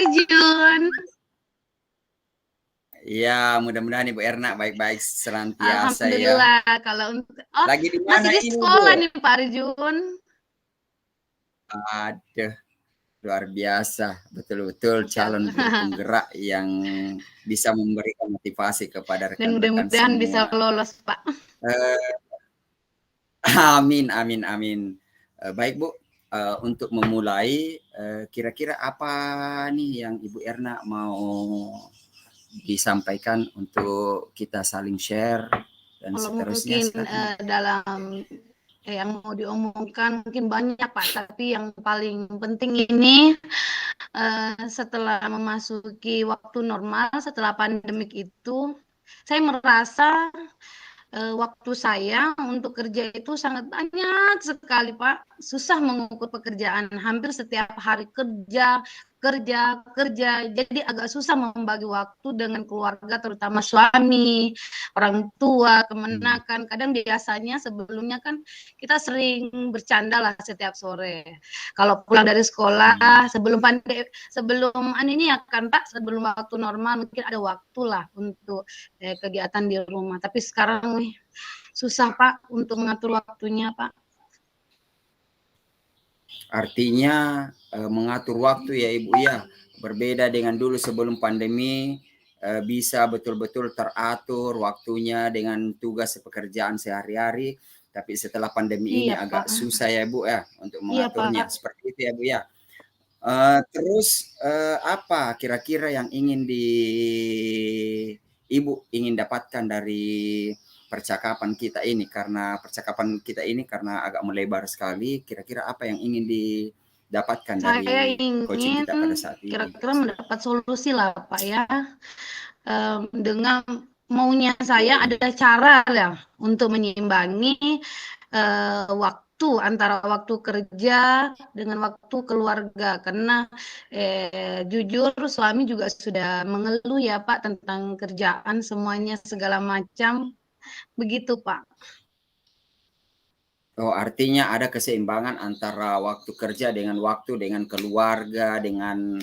Arjun. Iya, mudah-mudahan Ibu Erna baik-baik senantiasa ya. Alhamdulillah. Kalau Lagi di masih mana di ini, sekolah Bu? nih Pak Arjun. Aduh, luar biasa. Betul-betul calon guru Insyaallah. penggerak yang bisa memberikan motivasi kepada Dan rekan-rekan mudah-mudahan bisa semua. lolos, Pak. Amin, amin, amin. Baik, Bu. Untuk memulai, kira-kira apa nih yang Ibu Erna mau disampaikan untuk kita saling share dan Kalau seterusnya, mungkin silakan, Bu. dalam yang mau diomongkan mungkin banyak Pak, tapi yang paling penting ini setelah memasuki waktu normal setelah pandemik itu, saya merasa waktu saya untuk kerja itu sangat banyak sekali, Pak. Susah mengukur pekerjaan, hampir setiap hari kerja, kerja, kerja. Jadi agak susah membagi waktu dengan keluarga, terutama suami, orang tua, kemenakan. Kadang biasanya sebelumnya kan kita sering bercanda lah setiap sore. Kalau pulang dari sekolah, sebelum ini ya kan Pak, sebelum waktu normal mungkin ada waktu lah untuk kegiatan di rumah. Tapi sekarang nih susah Pak untuk mengatur waktunya Pak. Artinya mengatur waktu ya Ibu ya, berbeda dengan dulu sebelum pandemi, bisa betul-betul teratur waktunya dengan tugas pekerjaan sehari-hari, tapi setelah pandemi ini Iya agak Pak. susah ya Bu ya untuk Iya mengaturnya, Pak. seperti itu ya Bu ya. Terus apa kira-kira yang ingin Ibu ingin dapatkan dari percakapan kita ini, karena agak melebar sekali, kira-kira apa yang ingin didapatkan Saya dari coaching ingin kita pada saat ini? kira-kira mendapat solusi lah Pak ya. Dengan maunya saya ada cara ya untuk menyeimbangi waktu antara waktu kerja dengan waktu keluarga karena jujur suami juga sudah mengeluh ya Pak tentang kerjaan semuanya segala macam begitu Pak. Oh, artinya ada keseimbangan antara waktu kerja dengan waktu dengan keluarga, dengan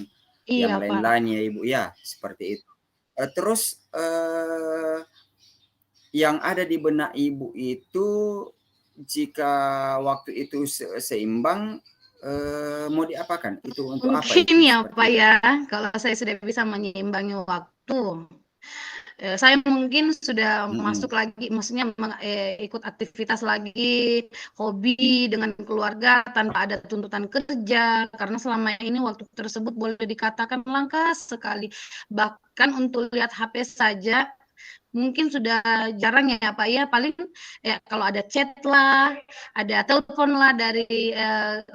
yang Iya Pak. lain-lainnya Ibu ya, seperti itu. Terus yang ada di benak Ibu itu jika waktu itu seimbang, mau diapakan? Itu untuk apa Mungkin itu? ya Seperti Pak itu. ya kalau saya sudah bisa menyeimbangi waktu saya mungkin sudah masuk Mhm. lagi, maksudnya ikut aktivitas lagi, hobi dengan keluarga tanpa ada tuntutan kerja, karena selama ini waktu tersebut boleh dikatakan langka sekali. Bahkan untuk lihat HP saja mungkin sudah jarang ya Pak ya, paling ya kalau ada chat lah, ada telepon lah dari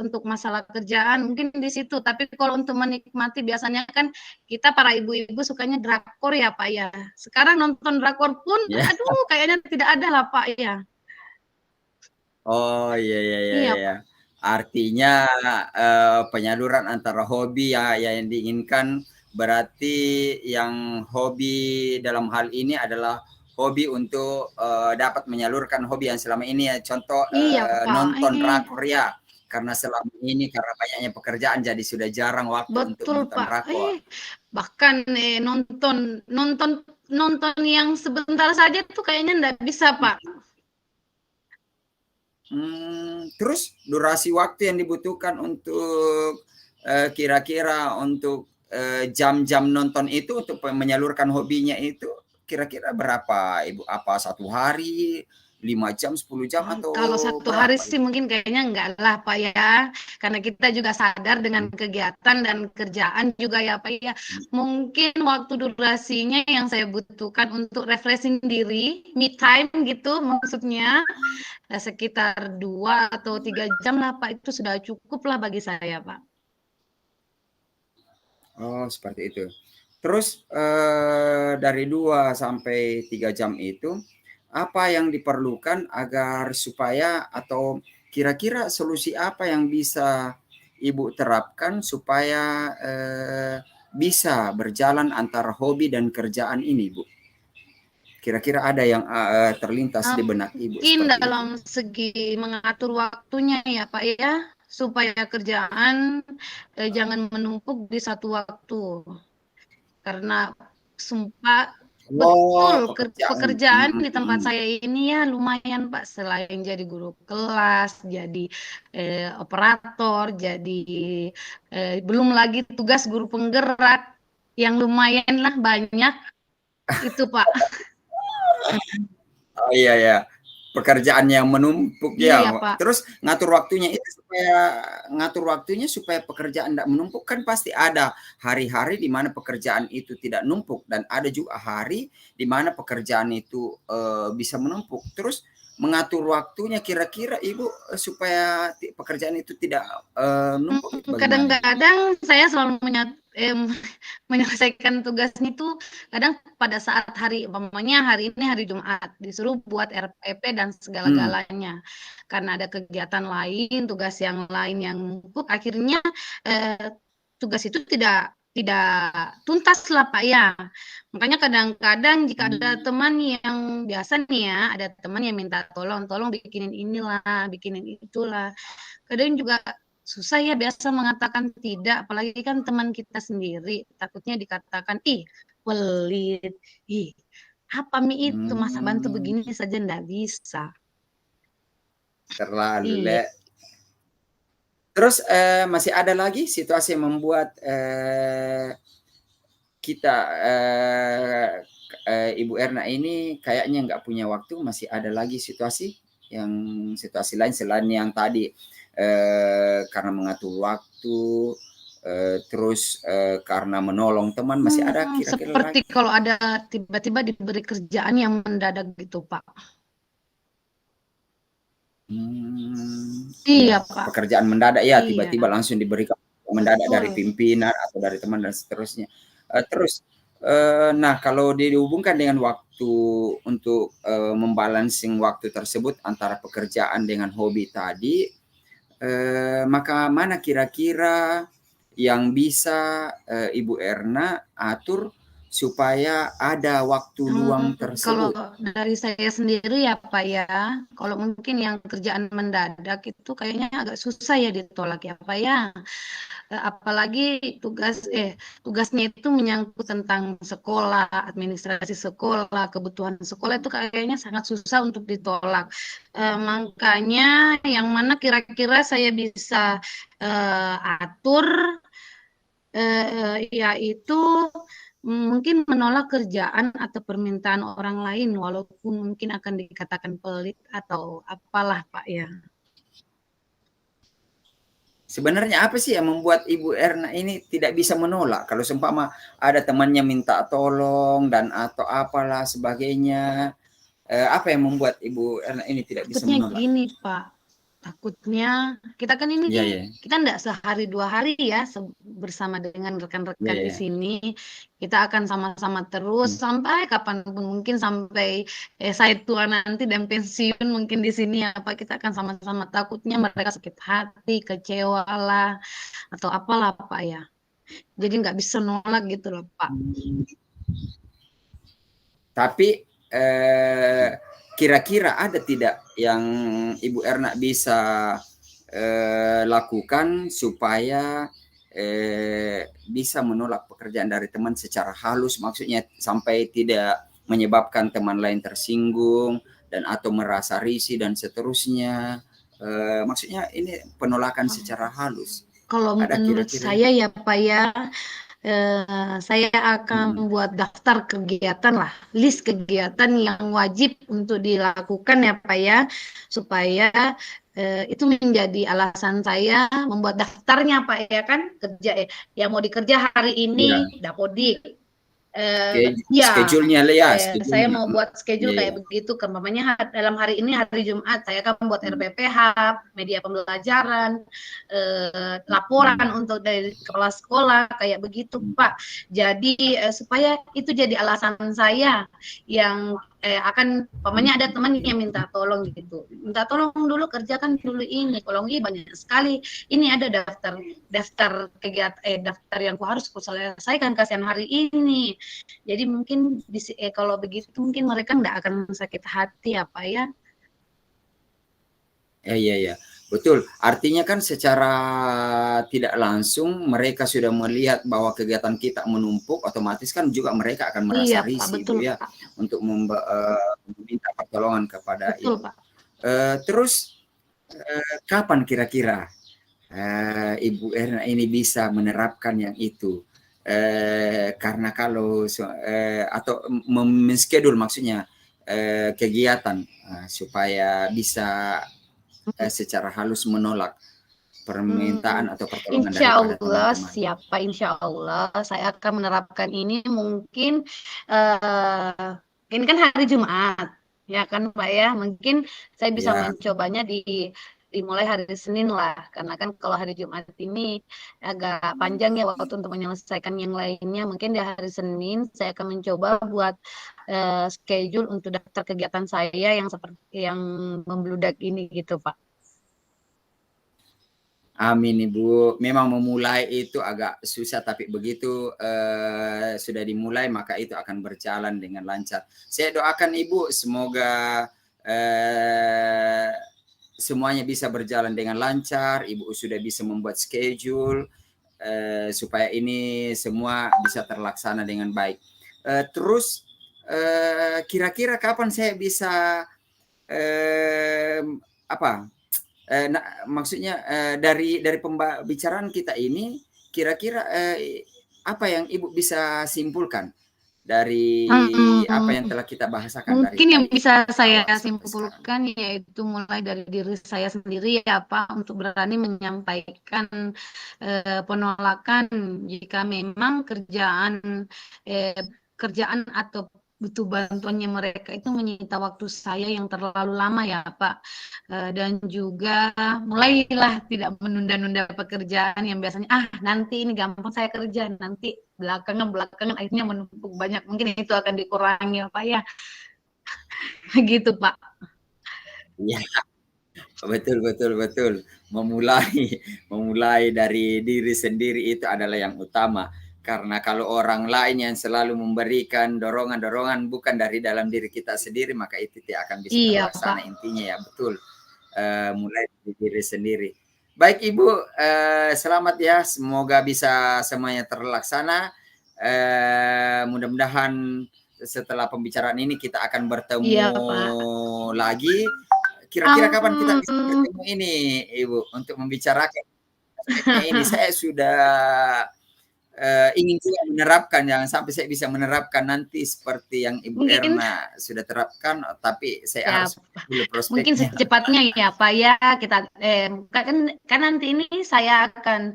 untuk masalah kerjaan mungkin di situ. Tapi kalau untuk menikmati biasanya kan kita para ibu-ibu sukanya drakor ya Pak ya. Sekarang nonton drakor pun Ya. aduh kayaknya tidak ada lah Pak ya. Oh, iya iya iya Iya iya. Pak. Artinya, penyaluran antara hobi ya yang diinginkan, berarti yang hobi dalam hal ini adalah hobi untuk, dapat menyalurkan hobi yang selama ini ya, contoh, Iya Pak. nonton drakor ya, karena selama ini karena banyaknya pekerjaan jadi sudah jarang waktu untuk Betul menonton Pak. drakor. Bahkan nonton nonton nonton yang sebentar saja tuh kayaknya enggak bisa Pak. Terus durasi waktu yang dibutuhkan untuk kira-kira untuk jam-jam nonton itu untuk menyalurkan hobinya itu kira-kira berapa Ibu? Apa 1 hari, 5 jam, 10 jam Kalau atau 1 hari berapa sih Ibu? mungkin kayaknya enggak lah Pak ya, karena kita juga sadar dengan kegiatan dan kerjaan juga ya Pak ya. Mungkin waktu durasinya yang saya butuhkan untuk refreshing diri, me time gitu maksudnya, sekitar 2 atau 3 jam lah Pak, itu sudah cukup lah bagi saya Pak. Oh, seperti itu. Terus dari 2 sampai 3 jam itu, apa yang diperlukan agar supaya atau kira-kira solusi apa yang bisa Ibu terapkan supaya bisa berjalan antara hobi dan kerjaan ini, Bu? Kira-kira ada yang terlintas di benak Ibu Mungkin seperti itu? dalam segi mengatur waktunya ya Pak ya, supaya kerjaan jangan menumpuk di satu waktu. Karena sumpah Oh, betul pekerjaan. pekerjaan di tempat saya ini ya lumayan Pak, selain jadi guru kelas, jadi operator, jadi belum lagi tugas guru penggerak yang lumayan lah banyak itu Pak. Oh iya ya, pekerjaan yang menumpuk Iya ya. Pak. Terus ngatur waktunya supaya pekerjaan tidak menumpuk, kan pasti ada hari-hari di mana pekerjaan itu tidak numpuk dan ada juga hari di mana pekerjaan itu bisa menumpuk. Terus mengatur waktunya kira-kira Ibu supaya pekerjaan itu tidak numpuk itu bagaimana Ibu? Kadang-kadang saya selalu menyelesaikan tugasnya itu kadang pada saat hari umpamanya hari ini hari Jumat disuruh buat RPP dan Hmm. segala-galanya. Karena ada kegiatan lain, tugas yang lain yang numpuk, akhirnya tugas itu tidak tuntas lah Pak ya. Makanya kadang-kadang jika ada Hmm. teman yang biasa nih ya, ada teman yang minta tolong bikinin inilah, bikinin itulah. Kadang juga susah ya biasa mengatakan tidak, apalagi kan teman kita sendiri, takutnya dikatakan, ih pelit, ih apa mie itu, masa bantu Hmm. begini saja ndak bisa. Terlalu Iya. le. Terus masih ada lagi situasi yang membuat kita Ibu Erna ini kayaknya nggak punya waktu, masih ada lagi situasi lain selain yang tadi karena mengatur waktu, terus karena menolong teman, masih ada kira-kira Seperti lagi? kalau ada tiba-tiba diberi kerjaan yang mendadak gitu Pak. Iya Ya, Pak, pekerjaan mendadak ya, iya. tiba-tiba langsung diberikan mendadak dari Betul. pimpinan atau dari teman dan seterusnya. Terus, nah kalau dihubungkan dengan waktu untuk membalancing waktu tersebut antara pekerjaan dengan hobi tadi, maka mana kira-kira yang bisa Ibu Erna atur supaya ada waktu luang Kalau tersebut? dari saya sendiri ya Pak ya, kalau mungkin yang kerjaan mendadak itu kayaknya agak susah ya ditolak ya Pak ya. Apalagi tugasnya itu menyangkut tentang sekolah, administrasi sekolah, kebutuhan sekolah itu kayaknya sangat susah untuk ditolak. Makanya yang mana kira-kira saya bisa atur yaitu mungkin menolak kerjaan atau permintaan orang lain walaupun mungkin akan dikatakan pelit atau apalah Pak ya. Sebenarnya apa sih yang membuat Ibu Erna ini tidak bisa menolak? Kalau seumpama ada temannya minta tolong dan atau apalah sebagainya, apa yang membuat Ibu Erna ini tidak bisa Takutnya menolak? gini Pak, takutnya kita kan ini Iya, iya. kita enggak sehari 2 hari ya bersama dengan Iya, rekan-rekan di iya. sini. Kita akan sama-sama terus Hmm. sampai kapanpun mungkin sampai saya tua nanti dan pensiun mungkin di sini apa kita akan sama-sama, takutnya mereka sakit hati, kecewa lah atau apalah Pak ya. Jadi nggak bisa nolak gitu loh Pak. Tapi kira-kira ada tidak yang Ibu Erna bisa lakukan supaya bisa menolak pekerjaan dari teman secara halus, maksudnya sampai tidak menyebabkan teman lain tersinggung dan atau merasa risih dan seterusnya. Maksudnya ini penolakan secara halus. Kalau Ada menurut kira-kira? saya ya Pak ya, saya akan Hmm. buat daftar kegiatan lah, list kegiatan yang wajib untuk dilakukan ya Pak ya, supaya itu menjadi alasan saya membuat daftarnya Pak ya kan, kerja yang mau dikerja hari Ya, ini Dapodik. Ya, schedule-nya ya, saya schedule-nya. mau buat schedule Iya, iya. kayak begitu. Kemarin dalam hari ini hari Jumat saya akan buat Hmm. RPPH, media pembelajaran, laporan Hmm. untuk dari kepala sekolah kayak begitu Hmm. Pak. Jadi supaya itu jadi alasan saya yang akan pamannya ada teman yang minta tolong gitu, minta tolong dulu kerjakan dulu ini, kalau ini banyak sekali ini ada daftar daftar kegiatan daftar yang harus kuselesaikan kasihan hari ini. Jadi mungkin kalau begitu mungkin mereka nggak akan sakit hati apa ya. Iya, iya. Betul, artinya kan secara tidak langsung mereka sudah melihat bahwa kegiatan kita menumpuk, otomatis kan juga mereka akan merasa Iya, Pak, risih, betul, Bu, ya, Pak. untuk meminta pertolongan kepada Betul, Ibu. Pak. Terus kapan kira-kira Ibu Erna ini bisa menerapkan yang itu? Karena kalau atau men-schedule maksudnya kegiatan supaya bisa secara halus menolak permintaan atau pertolongan Insya daripada Allah teman-teman. siap Pak, insya Allah saya akan menerapkan ini mungkin ini kan hari Jumat, ya kan Pak ya. Mungkin saya bisa Ya, mencobanya dimulai hari Senin lah, karena kan kalau hari Jumat ini agak panjang ya waktu untuk menyelesaikan yang lainnya. Mungkin di hari Senin saya akan mencoba buat schedule untuk daftar kegiatan saya yang seperti yang membludak ini gitu Pak. amin Ibu. Memang memulai itu agak susah, tapi begitu sudah dimulai maka itu akan berjalan dengan lancar. Saya doakan Ibu semoga semuanya bisa berjalan dengan lancar. Ibu sudah bisa membuat schedule supaya ini semua bisa terlaksana dengan baik. Terus kira-kira kapan saya bisa apa? Maksudnya dari pembicaraan kita ini kira-kira apa yang Ibu bisa simpulkan dari apa yang telah kita bahasakan dari Mungkin yang tadi bisa saya awal sampai sekarang? simpulkan yaitu mulai dari diri saya sendiri ya Pak, untuk berani menyampaikan penolakan jika memang kerjaan atau butuh bantuannya mereka itu menyita waktu saya yang terlalu lama ya Pak. Dan juga mulailah tidak menunda-nunda pekerjaan yang biasanya nanti ini gampang saya kerja, nanti belakangan akhirnya menumpuk banyak. Mungkin itu akan dikurangi ya Pak ya. Gitu Pak. Ya, betul. Memulai dari diri sendiri itu adalah yang utama. Karena kalau orang lain yang selalu memberikan dorongan-dorongan bukan dari dalam diri kita sendiri, maka itu tidak akan bisa Iya terlaksana Pak. intinya ya, betul. Mulai dari diri sendiri. Baik Ibu, selamat ya, semoga bisa semuanya terlaksana. Mudah-mudahan setelah pembicaraan ini kita akan bertemu Iya Pak. lagi. Kira-kira kapan kita bisa Um, bertemu ini, Ibu, untuk membicarakan aspeknya ini? Saya sudah ingin juga menerapkan, jangan sampai saya bisa menerapkan nanti seperti yang Ibu mungkin Erna sudah terapkan, tapi saya ya harus dulu mungkin prospeknya. secepatnya ya Pak ya, kita kan nanti ini saya akan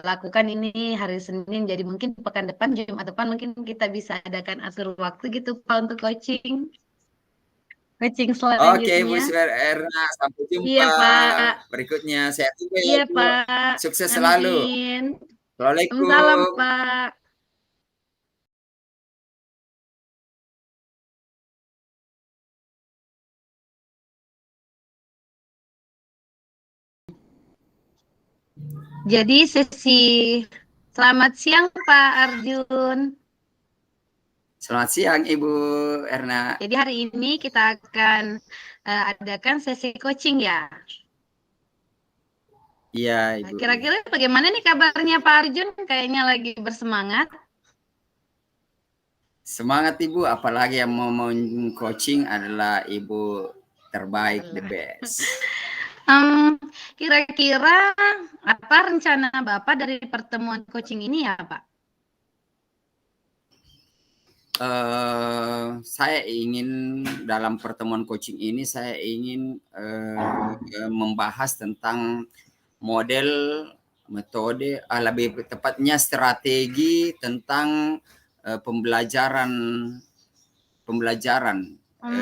lakukan ini hari Senin, jadi mungkin pekan depan, Jumat depan mungkin kita bisa adakan atur waktu gitu Pak untuk coaching Oke, Ibu selanjutnya. Erna, sampai Iya jumpa Pak. berikutnya. Saya tunggu ya, Iya Ibu. Pak. Sukses selalu. Amin. Salam Assalamualaikum. Pak. Jadi selamat siang Pak Arjun. Selamat siang Ibu Erna. Jadi hari ini kita akan adakan sesi coaching ya. Iya Ibu. Kira-kira bagaimana nih kabarnya Pak Arjun? Kayaknya lagi bersemangat. Semangat Ibu, apalagi yang mau coaching adalah Ibu terbaik, the best. Kira-kira apa rencana Bapak dari pertemuan coaching ini ya Pak? Saya ingin dalam pertemuan coaching ini saya ingin membahas tentang model, metode, lebih tepatnya strategi tentang pembelajaran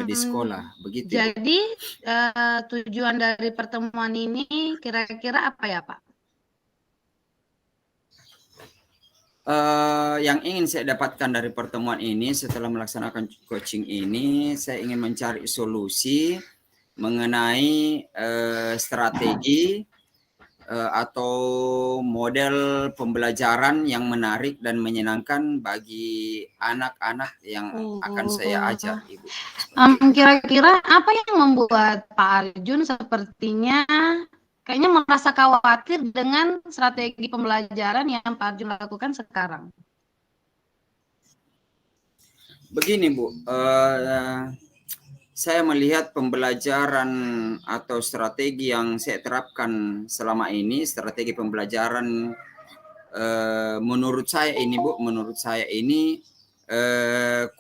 di sekolah, begitu. Jadi tujuan dari pertemuan ini kira-kira apa ya Pak? Yang ingin saya dapatkan dari pertemuan ini setelah melaksanakan coaching ini, saya ingin mencari solusi mengenai strategi atau model pembelajaran yang menarik dan menyenangkan bagi anak-anak yang akan saya ajar, Ibu. Kira-kira apa yang membuat Pak Arjun sepertinya kayaknya merasa khawatir dengan strategi pembelajaran yang Pak Arjun lakukan sekarang. Begini Bu, saya melihat pembelajaran atau strategi yang saya terapkan selama ini, strategi pembelajaran menurut saya ini Bu, menurut saya ini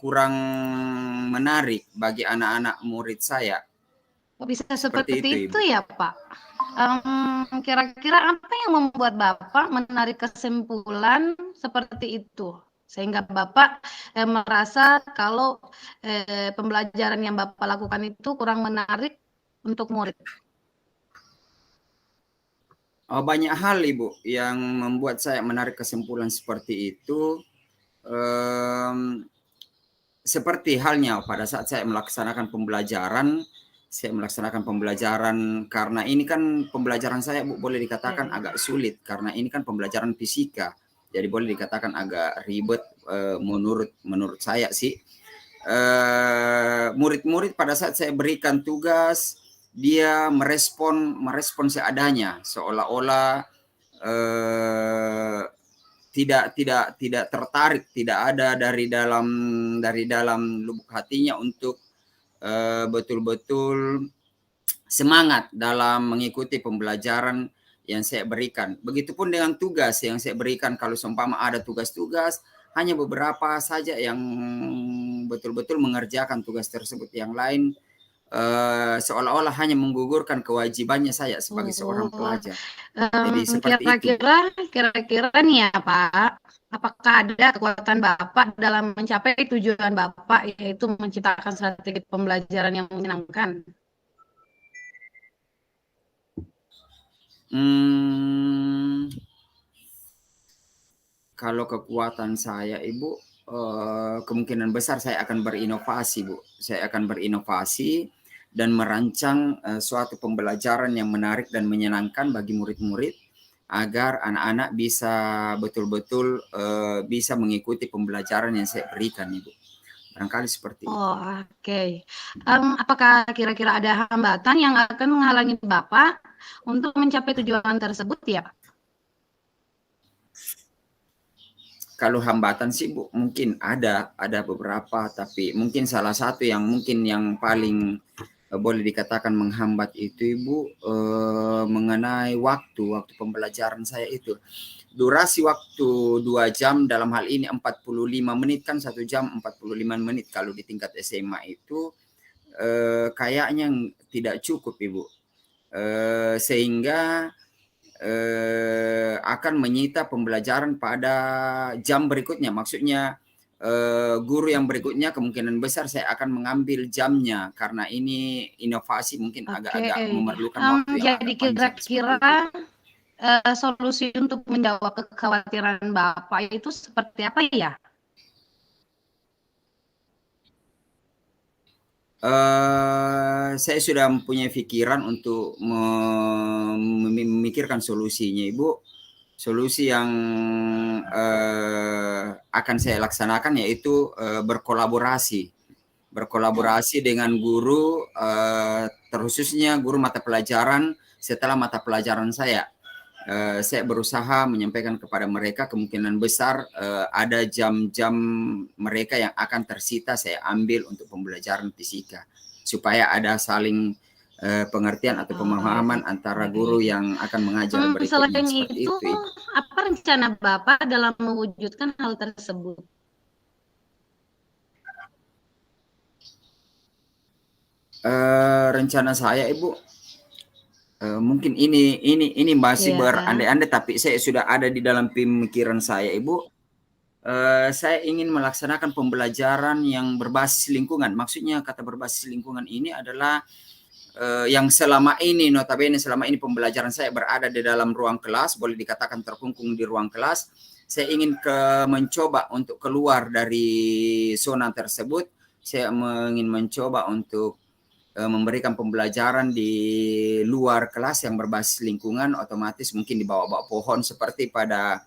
kurang menarik bagi anak-anak murid saya. Kok bisa seperti itu ya Pak? Kira-kira apa yang membuat Bapak menarik kesimpulan seperti itu? Sehingga Bapak merasa kalau pembelajaran yang Bapak lakukan itu kurang menarik untuk murid. Banyak hal Ibu yang membuat saya menarik kesimpulan seperti itu. Seperti halnya pada saat saya melaksanakan pembelajaran karena ini kan pembelajaran saya Bu, boleh dikatakan agak sulit karena ini kan pembelajaran fisika. Jadi boleh dikatakan agak ribet menurut saya sih. Murid-murid pada saat saya berikan tugas, dia merespon seadanya, seolah-olah tidak tertarik, tidak ada dari dalam lubuk hatinya untuk betul-betul semangat dalam mengikuti pembelajaran yang saya berikan. Begitupun dengan tugas yang saya berikan, kalau seumpama ada tugas-tugas, hanya beberapa saja yang betul-betul mengerjakan tugas tersebut, yang lain seolah-olah hanya menggugurkan kewajibannya saya sebagai seorang pelajar. Jadi seperti itu. Kira-kira nih ya Pak, apakah ada kekuatan Bapak dalam mencapai tujuan Bapak, yaitu menciptakan strategi pembelajaran yang menyenangkan? Kalau kekuatan saya Ibu, kemungkinan besar saya akan berinovasi Bu. Saya akan berinovasi dan merancang suatu pembelajaran yang menarik dan menyenangkan bagi murid-murid agar anak-anak bisa betul-betul bisa mengikuti pembelajaran yang saya berikan Ibu. Barangkali seperti itu. Oke. Apakah kira-kira ada hambatan yang akan menghalangi Bapak untuk mencapai tujuan tersebut ya Pak? Kalau hambatan sih Bu, mungkin ada beberapa, tapi mungkin salah satu yang paling boleh dikatakan menghambat itu Ibu, mengenai waktu pembelajaran saya itu. Durasi waktu 2 jam, dalam hal ini 45 menit, kan 1 jam 45 menit kalau di tingkat SMA itu kayaknya tidak cukup Ibu. Sehingga akan menyita pembelajaran pada jam berikutnya. Maksudnya guru yang berikutnya kemungkinan besar saya akan mengambil jamnya karena ini inovasi, mungkin agak-agak memerlukan waktu yang Jadi agak panjang. kira-kira solusi untuk menjawab kekhawatiran Bapak itu seperti apa ya? Saya sudah mempunyai pikiran untuk memikirkan solusinya Ibu. Solusi yang akan saya laksanakan yaitu berkolaborasi dengan guru, terkhususnya guru mata pelajaran setelah mata pelajaran saya. Saya berusaha menyampaikan kepada mereka kemungkinan besar ada jam-jam mereka yang akan tersita saya ambil untuk pembelajaran fisika, supaya ada saling pengertian atau pemahaman antara guru yang akan mengajar berikutnya. Selain itu, apa rencana Bapak dalam mewujudkan hal tersebut? Rencana saya Ibu, mungkin ini masih berandai-andai, tapi saya sudah ada di dalam pemikiran saya Ibu. Saya ingin melaksanakan pembelajaran yang berbasis lingkungan. Maksudnya kata berbasis lingkungan ini adalah yang selama ini notabene selama ini pembelajaran saya berada di dalam ruang kelas, boleh dikatakan terkungkung di ruang kelas. Saya ingin mencoba untuk keluar dari zona tersebut. Saya ingin mencoba untuk memberikan pembelajaran di luar kelas yang berbasis lingkungan, otomatis mungkin di bawah-bawah pohon seperti pada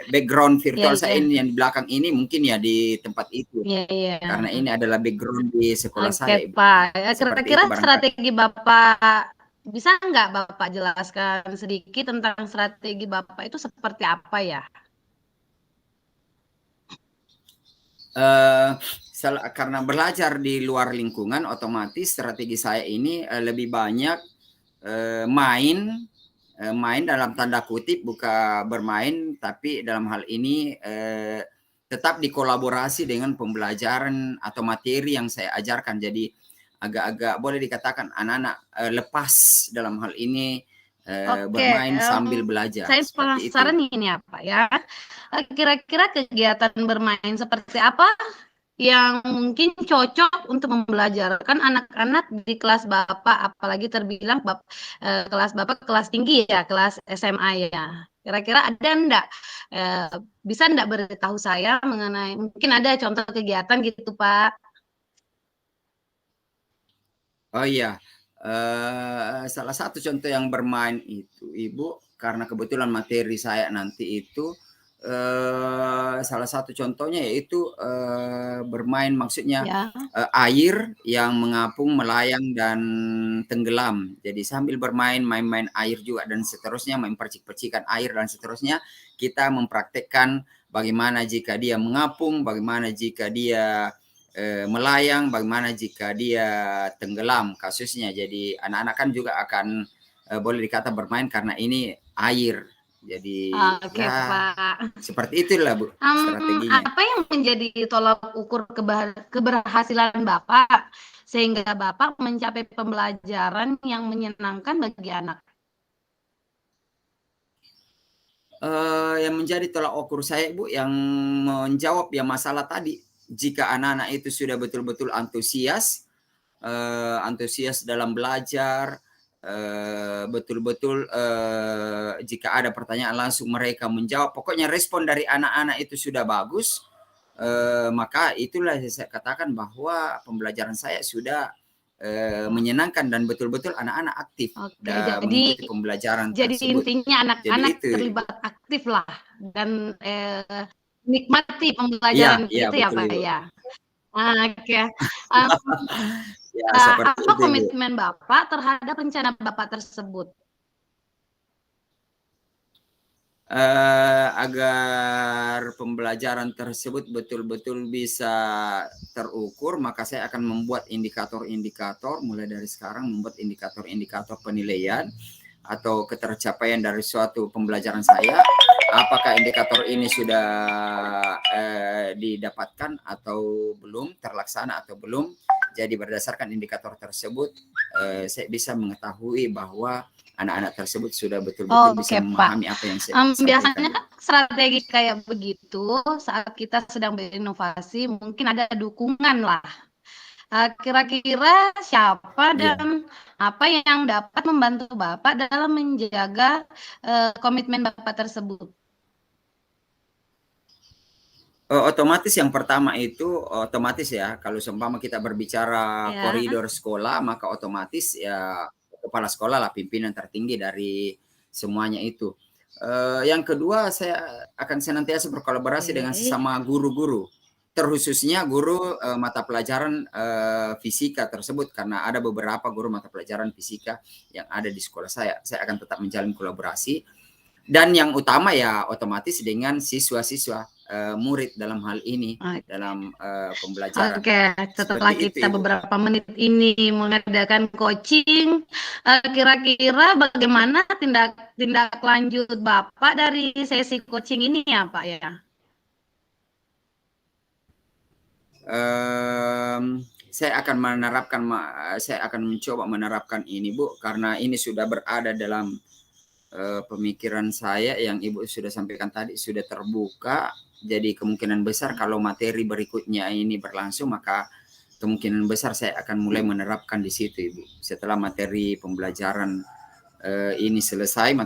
background virtual saya Iya. ini yang di belakang ini mungkin ya di tempat itu. Iya. Karena ini adalah background di sekolah saya, Oke, Ibu. Pak. Seperti Kira-kira itu barangkali. strategi Bapak, bisa nggak Bapak jelaskan sedikit tentang strategi Bapak itu seperti apa ya? Karena belajar di luar lingkungan, otomatis strategi saya ini lebih banyak main dalam tanda kutip, bukan bermain, tapi dalam hal ini tetap dikolaborasi dengan pembelajaran atau materi yang saya ajarkan. Jadi agak-agak boleh dikatakan anak-anak lepas dalam hal ini Oke, bermain sambil belajar, saya seperti itu. penasaran ini apa ya, kira-kira kegiatan bermain seperti apa yang mungkin cocok untuk membelajarkan anak-anak di kelas Bapak, apalagi terbilang kelas Bapak kelas tinggi ya, kelas SMA ya. Kira-kira ada enggak, bisa enggak beritahu saya mengenai mungkin ada contoh kegiatan gitu, Pak? Oh iya, salah satu contoh yang bermain itu Ibu, karena kebetulan materi saya nanti itu salah satu contohnya yaitu bermain, maksudnya Ya. air yang mengapung, melayang dan tenggelam. Jadi sambil bermain, main-main air juga dan seterusnya, main percik-percikan air dan seterusnya, kita mempraktekkan bagaimana jika dia mengapung, bagaimana jika dia melayang, bagaimana jika dia tenggelam kasusnya. Jadi anak-anak kan juga akan boleh dikata bermain karena ini air. Jadi Oke, ya Pak. seperti itulah Bu strateginya. Apa yang menjadi tolak ukur keberhasilan Bapak, sehingga Bapak mencapai pembelajaran yang menyenangkan bagi anak? Yang menjadi tolak ukur saya Bu, yang menjawab ya masalah tadi, jika anak-anak itu sudah betul-betul antusias, antusias dalam belajar, betul-betul jika ada pertanyaan langsung mereka menjawab, pokoknya respon dari anak-anak itu sudah bagus, maka itulah saya katakan bahwa pembelajaran saya sudah menyenangkan dan betul-betul anak-anak aktif Oke, dan mengikuti pembelajaran jadi tersebut. intinya Jadi anak-anak itu. terlibat aktif lah dan, menikmati Iya, pembelajaran iya itu ya, betul Pak, Ibu. ya? Oke, mmm, Ya seperti apa itu Ibu. komitmen Bapak terhadap rencana Bapak tersebut? Agar pembelajaran tersebut betul-betul bisa terukur, maka saya akan membuat indikator-indikator, mulai dari sekarang membuat indikator-indikator penilaian atau ketercapaian dari suatu pembelajaran saya. Apakah indikator ini sudah didapatkan atau belum, terlaksana atau belum. Jadi berdasarkan indikator tersebut, saya bisa mengetahui bahwa anak-anak tersebut sudah betul-betul bisa Oke, Pak. memahami apa yang saya sampaikan, Biasanya Ibu. kan strategi kayak begitu saat kita sedang berinovasi mungkin ada dukungan lah. Kira-kira siapa Iya. dan apa yang dapat membantu Bapak dalam menjaga, komitmen Bapak tersebut? Otomatis yang pertama itu otomatis ya, kalau seumpama kita berbicara Ya. koridor sekolah, maka otomatis ya kepala sekolah lah pimpinan tertinggi dari semuanya itu. Yang kedua, saya akan senantiasa berkolaborasi dengan Oke. sesama guru-guru, terkhususnya guru mata pelajaran fisika tersebut, karena ada beberapa guru mata pelajaran fisika yang ada di sekolah saya. Saya akan tetap menjalin kolaborasi. Dan yang utama ya otomatis dengan siswa-siswa murid dalam hal ini, dalam pembelajaran. Oke, setelah Seperti itu kita Ibu. beberapa menit ini mengadakan coaching, kira-kira bagaimana tindak lanjut Bapak dari sesi coaching ini ya, Pak, ya? Saya akan mencoba menerapkan ini Bu, karena ini sudah berada dalam pemikiran saya yang Ibu sudah sampaikan tadi, sudah terbuka. Jadi kemungkinan besar kalau materi berikutnya ini berlangsung, maka kemungkinan besar saya akan mulai menerapkan di situ Ibu. Setelah materi pembelajaran ini selesai,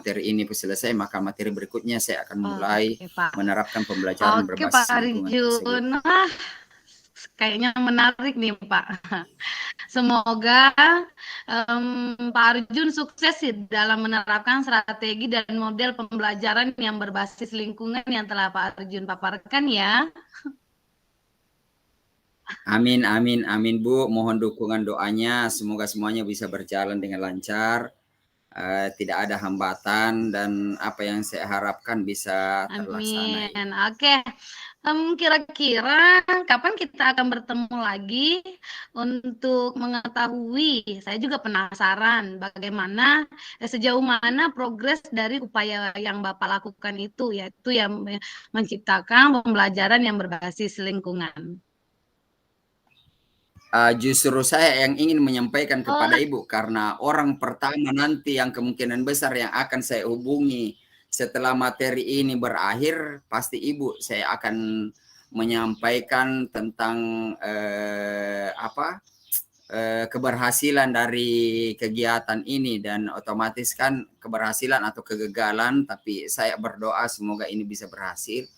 maka materi berikutnya saya akan mulai Oke, Pak. menerapkan pembelajaran Oke, Pak berbasis lingkungan tersebut. Arjun. kayaknya menarik nih Pak. Semoga Pak Arjun sukses sih dalam menerapkan strategi dan model pembelajaran yang berbasis lingkungan yang telah Pak Arjun paparkan ya. Amin, amin, amin Bu. Mohon dukungan doanya. Semoga semuanya bisa berjalan dengan lancar. Tidak ada hambatan dan apa yang saya harapkan bisa terlaksana. Amin. Oke. Kira-kira kapan kita akan bertemu lagi untuk mengetahui, saya juga penasaran bagaimana, sejauh mana progres dari upaya yang Bapak lakukan itu, yaitu yang menciptakan pembelajaran yang berbasis lingkungan. Justru saya yang ingin menyampaikan kepada Ibu karena orang pertama nanti yang kemungkinan besar yang akan saya hubungi setelah materi ini berakhir, pasti Ibu saya akan menyampaikan tentang keberhasilan dari kegiatan ini, dan otomatis kan keberhasilan atau kegagalan, tapi saya berdoa semoga ini bisa berhasil.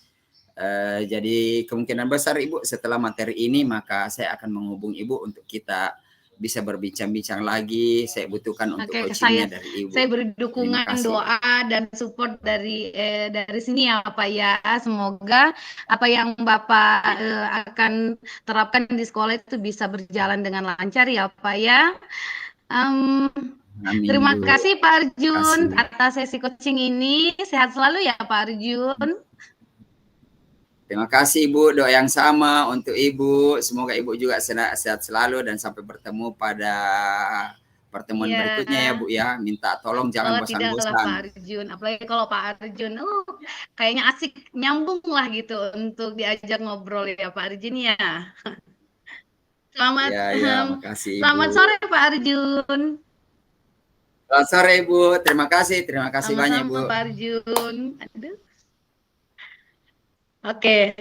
Jadi kemungkinan besar Ibu setelah materi ini maka saya akan menghubungi Ibu untuk kita bisa berbincang-bincang lagi. Saya butuhkan untuk coachingnya dari Ibu. Saya beri dukungan, doa dan support dari sini ya Pak ya. Semoga apa yang Bapak akan terapkan di sekolah itu bisa berjalan dengan lancar ya Pak ya. Amin, terima Bu. kasih Pak Arjun atas sesi coaching ini. Sehat selalu ya Pak Arjun. Terima kasih Ibu, doa yang sama untuk Ibu. Semoga Ibu juga sehat selalu dan sampai bertemu pada pertemuan berikutnya ya Bu ya. Minta tolong jangan bosan-bosan. Pak Arjun, apalagi kalau Pak Arjun, kayaknya asik nyambung lah gitu untuk diajak ngobrol ya Pak Arjun ya. Selamat, makasih, selamat sore Pak Arjun. Selamat sore Ibu, terima kasih banyak Ibu. Pak Arjun. Aduh. Oke,